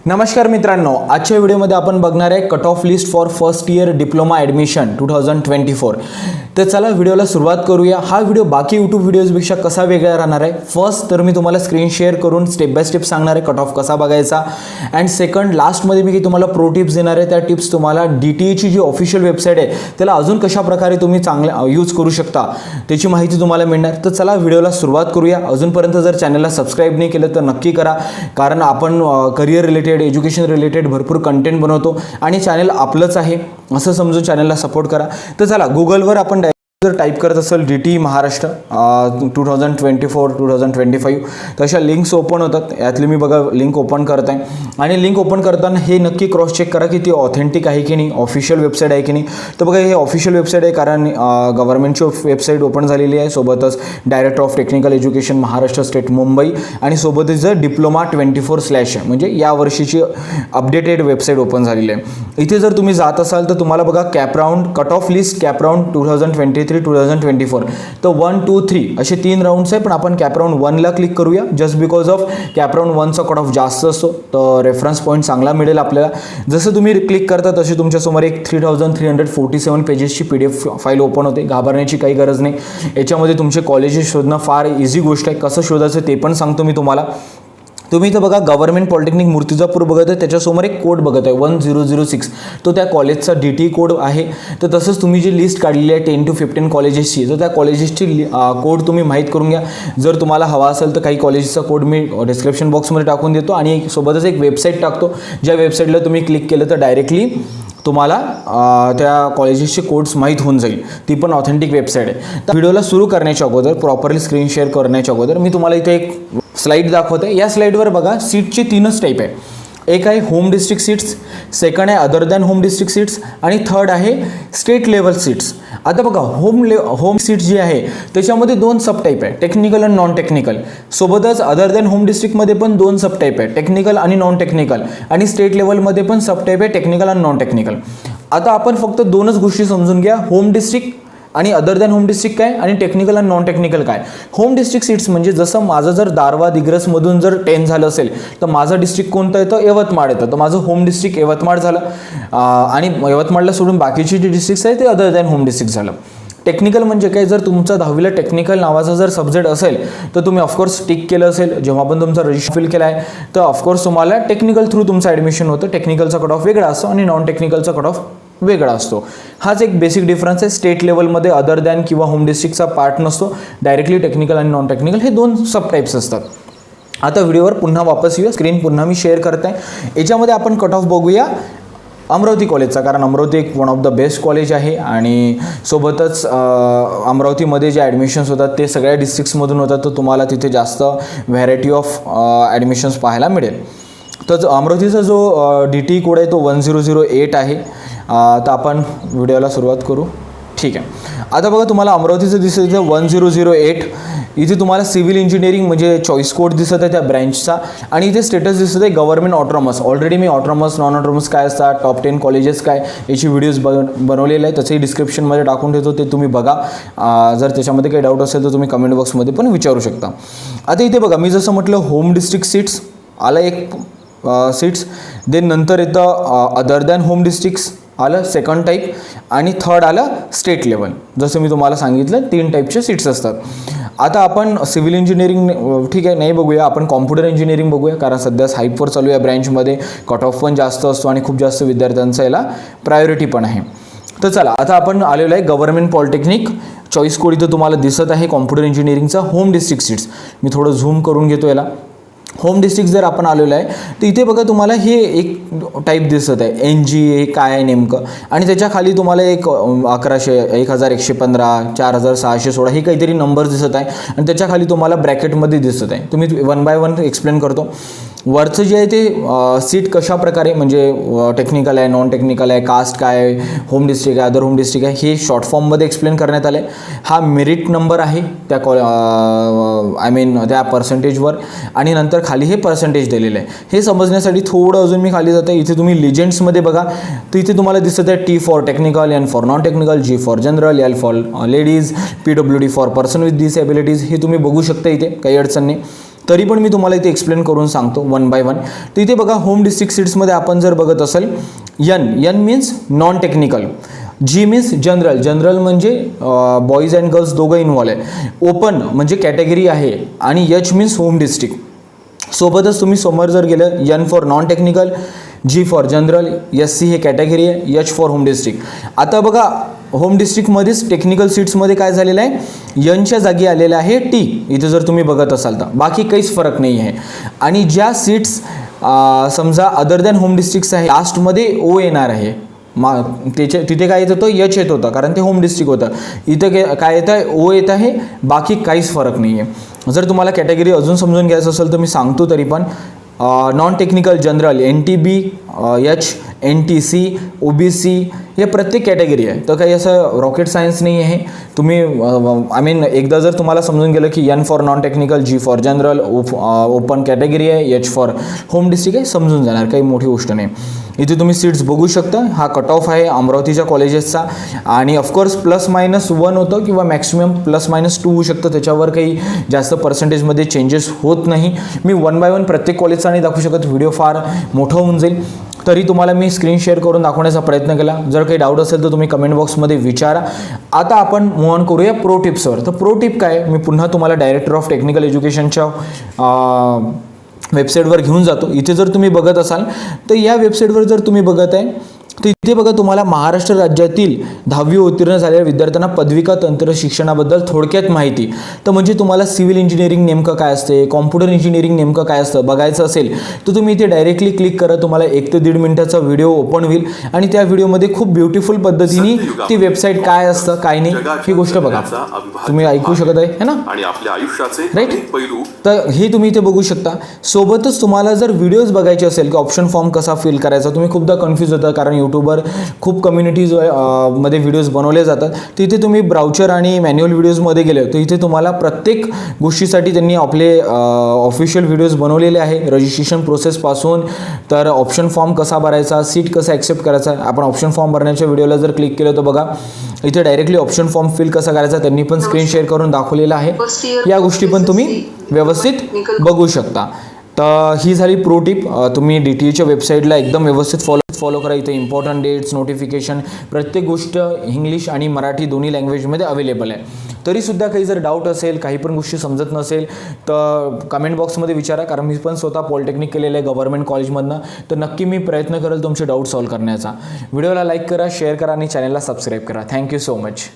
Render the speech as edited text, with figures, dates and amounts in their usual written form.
नमस्कार मित्रांनो, आजच्या व्हिडिओमध्ये आपण बघणार आहे cut off list for first year diploma admission 2024. तर चला व्हिडिओला सुरुवात करूया. हा व्हिडिओ बाकी यूट्यूब व्हिडिओजपेक्षा कसा वेगळा राहणार आहे. फर्स्ट तर मी तुम्हाला स्क्रीन शेअर करून स्टेप बाय स्टेप सांगणार आहे कट ऑफ कसा बघायचा. अँड सेकंड लास्टमध्ये मी तुम्हाला प्रो टिप्स देणार आहे. त्या टिप्स तुम्हाला DTEची जी ऑफिशियल वेबसाईट आहे त्याला अजून कशा प्रकारे तुम्ही चांगल्या यूज करू शकता त्याची माहिती तुम्हाला मिळणार. तर चला व्हिडिओला सुरुवात करूया. अजूनपर्यंत जर चॅनलला सबस्क्राईब नाही केलं तर नक्की करा, कारण आपण करिअर रिलेटेड एज्युकेशन रिलेटेड भरपूर कंटेंट बनवतो आणि चॅनल आपलंच आहे असं समजून चॅनलला सपोर्ट करा. तर चला गुगलवर आपण जर टाईप करत असेल DTE महाराष्ट्र 2024-2025 तर अशा लिंक्स ओपन होतात. यातली मी बघा लिंक ओपन करत आहे आणि लिंक ओपन करताना हे नक्की क्रॉस चेक करा की ती ऑथेंटिक आहे की नाही, ऑफिशियल वेबसाईट आहे की नाही. तर बघा हे ऑफिशियल वेबसाईट आहे, कारण गव्हर्नमेंटची वेबसाईट ओपन झालेली आहे. सोबतच director of technical education Maharashtra state Mumbai आणि सोबतच डिप्लोमा 24/ म्हणजे या वर्षीची अपडेटेड वेबसाईट ओपन झालेली आहे. इथे जर तुम्ही जात असाल तर तुम्हाला बघा cap round cut off list cap round 2023-2024 तर 1, 2, 3 असे 3 राऊंड्स आहे. पण आपण कॅप राऊंड 1ला क्लिक करूया just because of cap round 1चा कट ऑफ जास्त असतो तर रेफरन्स पॉईंट चांगला मिळेल आपल्याला. जसं तुम्ही क्लिक करता तशी तुमच्यासमोर एक 3347 पेजेसची PDF फाईल ओपन होते. घाबरण्याची काही गरज नाही. याच्यामध्ये तुमचे कॉलेजेस शोधणं फार इझी गोष्ट आहे. कसं शोधायचं ते पण सांगतो मी तुम्हाला. तुम्ही इथं बघा गव्हर्नमेंट पॉलिटेक्निक मूर्तिजापूर बघत आहे, त्याच्यासमोर एक कोड बघत आहे 1006 तो त्या कॉलेजचा DTE कोड आहे. तर तसंच तुम्ही जी लिस्ट काढलेली आहे 10 to 15 कॉलेजेसची तर त्या कॉलेजेसची कोड तुम्ही माहीत करून घ्या. जर तुम्हाला हवा असेल तर काही कॉलेजचा कोड मी डिस्क्रिप्शन बॉक्समध्ये टाकून देतो आणि सोबतच एक वेबसाईट टाकतो ज्या वेबसाईटला तुम्ही क्लिक केलं तर डायरेक्टली तुम्हाला त्या कॉलेजेसचे कोड्स माहीत होऊन जाईल. ती पण ऑथेंटिक वेबसाईट आहे. तर व्हिडिओला सुरू करण्याच्या अगोदर प्रॉपरली स्क्रीन शेअर करण्याच्या अगोदर मी तुम्हाला इथे एक स्लाईड दाखवते. या स्लाईडवर बघा सीटचे 3च टाईप आहे. एक आहे होम डिस्ट्रिक्ट सीट्स, सेकंड आहे other than home district seats आणि थर्ड आहे स्टेट लेवल सीट्स. आता बघा होम सीट जी आहे त्याच्यामध्ये 2 सब टाईप आहे, टेक्निकल आणि नॉन टेक्निकल. सोबतच अदर दॅन होम डिस्ट्रिक्टमध्ये पण 2 सब टाईप आहे, टेक्निकल आणि नॉन टेक्निकल. आणि स्टेट लेवलमध्ये पण सब टाईप आहे, टेक्निकल आणि नॉन टेक्निकल. आता आपण फक्त 2च गोष्टी समजून घ्या, होम डिस्ट्रिक्ट आणि अदर दॅन होम डिस्ट्रिक्ट काय आणि टेक्निकल आणि नॉन टेक्निकल काय. होम डिस्ट्रिक्ट सीट्स म्हणजे जसं माझं जर दारवा दिग्रसमधून जर 10 झालं असेल तर माझं डिस्ट्रिक्ट कोणतं येतं, यवतमाळ येतं. तर माझं होम डिस्ट्रिक्ट यवतमाळ झालं आणि यवतमाळला सोडून बाकीची जी डिस्ट्रिक्ट्स आहे ते अदर दॅन होम डिस्ट्रिक्ट झालं. टेक्निकल म्हणजे काय, जर तुमचा 10वीला टेक्निकल नावाचा जर सब्जेक्ट असेल तर तुम्ही ऑफकोर्स टिक केलं असेल जेव्हा पण तुमचा रजिस्टर फिल केला आहे तर ऑफकोर्स तुम्हाला टेक्निकल थ्रू तुमचं ॲडमिशन होतं. टेक्निकलचा कट ऑफ वेगळा असतो आणि नॉन टेक्निकलचा कट ऑफ वेगळा असतो. हाच एक बेसिक डिफरन्स आहे. स्टेट लेवलमध्ये अदर दॅन किंवा होम डिस्ट्रिक्टचा पार्ट नसतो, डायरेक्टली टेक्निकल आणि नॉन टेक्निकल हे 2 सब टाईप्स असतात. आता व्हिडिओवर पुन्हा वापस येऊया. स्क्रीन पुन्हा मी शेअर करत आहे. याच्यामध्ये आपण कट ऑफ बघूया अमरावती कॉलेजचा, कारण अमरावती एक one of the best college आहे आणि सोबतच अमरावतीमध्ये जे ॲडमिशन्स होतात ते सगळ्या डिस्ट्रिक्ट्समधून होतात. तर तुम्हाला तिथे जास्त व्हॅरायटी ऑफ ॲडमिशन्स पाहायला मिळेल. तर अमरावतीचा जो DTE कोड आहे तो 1008 आहे. तर आपण व्हिडिओला सुरुवात करू. ठीक आहे. आता बघा तुम्हाला अमरावतीचं दिसत आहे 1008. इथे तुम्हाला सिव्हिल इंजिनिअरिंग म्हणजे चॉईस कोड दिसत आहे त्या ब्रँचचा आणि इथे स्टेटस दिसत आहे गव्हर्नमेंट ऑटोनॉमस. ऑलरेडी मी ऑटोनॉमस नॉन ऑटोनॉमस काय असतात, टॉप 10 कॉलेजेस काय याची व्हिडिओज बनवलेले आहे, त्याचंही डिस्क्रिप्शनमध्ये टाकून ठेवतो, ते तुम्ही बघा. जर त्याच्यामध्ये काही डाऊट असेल तर तुम्ही कमेंट बॉक्समध्ये पण विचारू शकता. आता इथे बघा मी जसं म्हटलं होम डिस्ट्रिक्ट सीट्स आलं एक सीट्स, देन नंतर येतं अदर दॅन होम डिस्ट्रिक्ट्स आलं सेकंड टाईप आणि थर्ड आलं स्टेट लेवल. जसं मी तुम्हाला सांगितलं 3 टाईपचे सीट्स असतात. आता आपण सिव्हिल इंजिनिअरिंग ठीक आहे नाही बघूया, आपण कॉम्प्युटर इंजिनिअरिंग बघूया, कारण सध्या हाईपवर चालू आहे ब्रँचमध्ये. कट ऑफ पण जास्त असतो आणि खूप जास्त विद्यार्थ्यांचा याला प्रायोरिटी पण आहे. तर चला आता आपण आलेलो आहे गव्हर्नमेंट पॉलिटेक्निक. चॉईस कोड इथं तुम्हाला दिसत आहे कॉम्प्युटर इंजिनिअरिंगचा होम डिस्ट्रिक्ट सीट्स. मी थोडं झूम करून घेतो याला. होम डिस्ट्रिक्ट जर आपण आलेलो आहे तर इथे बघा तुम्हाला हे एक टाईप दिसत आहे NG हे काय आहे नेमकं आणि त्याच्या खाली तुम्हाला एक 1100, 1115, 4616 हे काहीतरी नंबर दिसत आहे आणि त्याच्या खाली तुम्हाला ब्रॅकेटमध्ये दिसत आहे. तुम्ही 1 बाय 1 एक्सप्लेन करतो. वरचं जे आहे ते सीट कशा प्रकारे म्हणजे टेक्निकल आहे, नॉन टेक्निकल आहे, कास्ट काय आहे, होम डिस्ट्रिक्ट आहे, अदर होम डिस्ट्रिक्ट आहे, हे शॉर्ट फॉर्ममध्ये एक्सप्लेन करण्यात आलं आहे. हा मेरिट नंबर आहे त्या त्या पर्सेंटेजवर आणि नंतर खाली हे पर्सेंटेज दिलेलं आहे. हे समजण्यासाठी थोडं अजून मी खाली जातो. इथे तुम्ही लिजंड्समध्ये बघा तर इथे तुम्हाला दिसत आहे T for technical, N for non technical, G for general, L for ladies, PWD for person with disabilities. हे तुम्ही बघू शकता इथे, काही अडचण नाही. तरी पण मी तुम्हाला इथे एक्सप्लेन करून सांगतो वन बाय वन. तर इथे बघा होम डिस्ट्रिक्ट सीट्समध्ये आपण जर बघत असेल एन मीन्स नॉन टेक्निकल, जी मीन्स जनरल, जनरल म्हणजे बॉईज अँड गर्ल्स दोघं इन्व्हॉल्व आहे, ओपन म्हणजे कॅटेगरी आहे आणि एच मीन्स होम डिस्ट्रिक्ट. सोबतच तुम्ही समोर जर गेलं N for non technical, G for general, S C हे कॅटेगरी आहे, एच फॉर होम डिस्ट्रिक्ट. आता बघा होम डिस्ट्रिक्टमध्येच टेक्निकल सीट्समध्ये काय झालेलं आहे, एनच्या जागी आलेलं आहे टी, इथे जर तुम्ही बघत असाल तर बाकी काहीच फरक नाही आहे. आणि ज्या सीट्स समजा अदर दॅन होम डिस्ट्रिक्ट्स आहे लास्टमध्ये ओ येणार आहे, तिथे काय येत होतं, एच येत होतं कारण ते होम डिस्ट्रिक्ट होतं. इथं काय येत आहे, ओ येत आहे, बाकी काहीच फरक नाही आहे. जर तुम्हाला कॅटेगरी अजून समजून घ्यायचं असेल तर मी सांगतो तरी पण non technical general N T B, H, N T C, O B C हे प्रत्येक कॅटेगरी आहे. तर काही असं रॉकेट सायन्स नाही आहे. तुम्ही आय मीन एकदा जर तुम्हाला समजून गेलं की N for non technical, G for general, open category आहे, एच फॉर होम डिस्ट्रिक्ट आहे, समजून जाणार, काही मोठी गोष्ट नाही. इथे तुम्ही सीट्स बघू शकता. हा कट ऑफ आहे अमरावतीच्या कॉलेजेसचा आणि ऑफकोर्स +-1 होतं किंवा मॅक्सिमम +-2 होऊ शकतं, त्याच्यावर काही जास्त पर्सेंटेजमध्ये चेंजेस होत नाही. मी वन बाय वन प्रत्येक कॉलेजचा नाही दाखवू शकत, व्हिडिओ फार मोठा होऊन जाईल. तरी तुम्हाला मी स्क्रीन शेअर करून दाखवण्याचा प्रयत्न केला. जर काही डाऊट असेल तर तुम्ही कमेंट बॉक्समध्ये विचारा. आता आपण मूव्ह ऑन करूया प्रो टिप्सवर. तर प्रो टिप काय, मी पुन्हा तुम्हाला डायरेक्टर ऑफ टेक्निकल एज्युकेशनच्या वेबसाईटवर घेऊन जातो. इथे जर तुम्ही बघत असाल तर या वेबसाईटवर जर तुम्ही बघत आहे तर इथे बघा तुम्हाला महाराष्ट्र राज्यातील 10वी उत्तीर्ण झालेल्या विद्यार्थ्यांना पदविका तंत्र शिक्षणाबद्दल थोडक्यात माहिती. तर म्हणजे तुम्हाला सिव्हिल इंजिनिअरिंग नेमकं काय असते, कॉम्प्युटर इंजिनिअरिंग नेमकं काय असतं बघायचं असेल तर तुम्ही इथे डायरेक्टली क्लिक करा. तुम्हाला 1 ते 1.5 मिनिटाचा व्हिडिओ ओपन होईल आणि त्या व्हिडिओमध्ये खूप ब्युटिफुल पद्धतीने ती वेबसाईट काय असतं काय नाही ही गोष्ट बघा, तुम्ही ऐकू शकत आहे ना, राईट. तर हे तुम्ही इथे बघू शकता. सोबतच तुम्हाला जर व्हिडिओज बघायचे असेल की ऑप्शन फॉर्म कसा फिल करायचा, तुम्ही खूपदा कन्फ्यूज होता कारण यूट्यूबवर खूप कम्युनिटीज मध्ये व्हिडिओज बनवले जातात. तिथे तुम्ही ब्राउचर आणि मॅन्युअल व्हिडिओजमध्ये गेले तर इथे तुम्हाला प्रत्येक गोष्टीसाठी त्यांनी आपले ऑफिशियल व्हिडिओज बनवलेले आहे. रजिस्ट्रेशन प्रोसेसपासून तर ऑप्शन फॉर्म कसा भरायचा, सीट कसं ॲक्सेप्ट करायचा. आपण ऑप्शन फॉर्म भरण्याच्या व्हिडिओला जर क्लिक केलं तर बघा इथे डायरेक्टली ऑप्शन फॉर्म फिल कसा करायचा त्यांनी पण स्क्रीन शेअर करून दाखवलेला आहे. या गोष्टी पण तुम्ही व्यवस्थित बघू शकता. तर ही झाली प्रो टिप. तुम्ही DTEच्या वेबसाईटला एकदम व्यवस्थित फॉलो करा. इथे इम्पॉर्टंट डेट्स, नोटिफिकेशन, प्रत्येक गोष्ट इंग्लिश आणि मराठी दोन्ही लँग्वेजमध्ये अवेलेबल आहे. तरीसुद्धा काही जर डाऊट असेल, काही पण गोष्टी समजत नसेल तर कमेंट बॉक्समध्ये विचारा, कारण मी पण स्वतः पॉलिटेक्निक केलेलं आहे गव्हर्नमेंट कॉलेजमधनं. तर नक्की मी प्रयत्न करेल तुमचे डाऊट सॉल्व्ह करण्याचा. व्हिडिओला लाईक करा, शेअर करा आणि चॅनलला सबस्क्राईब करा. Thank you so much.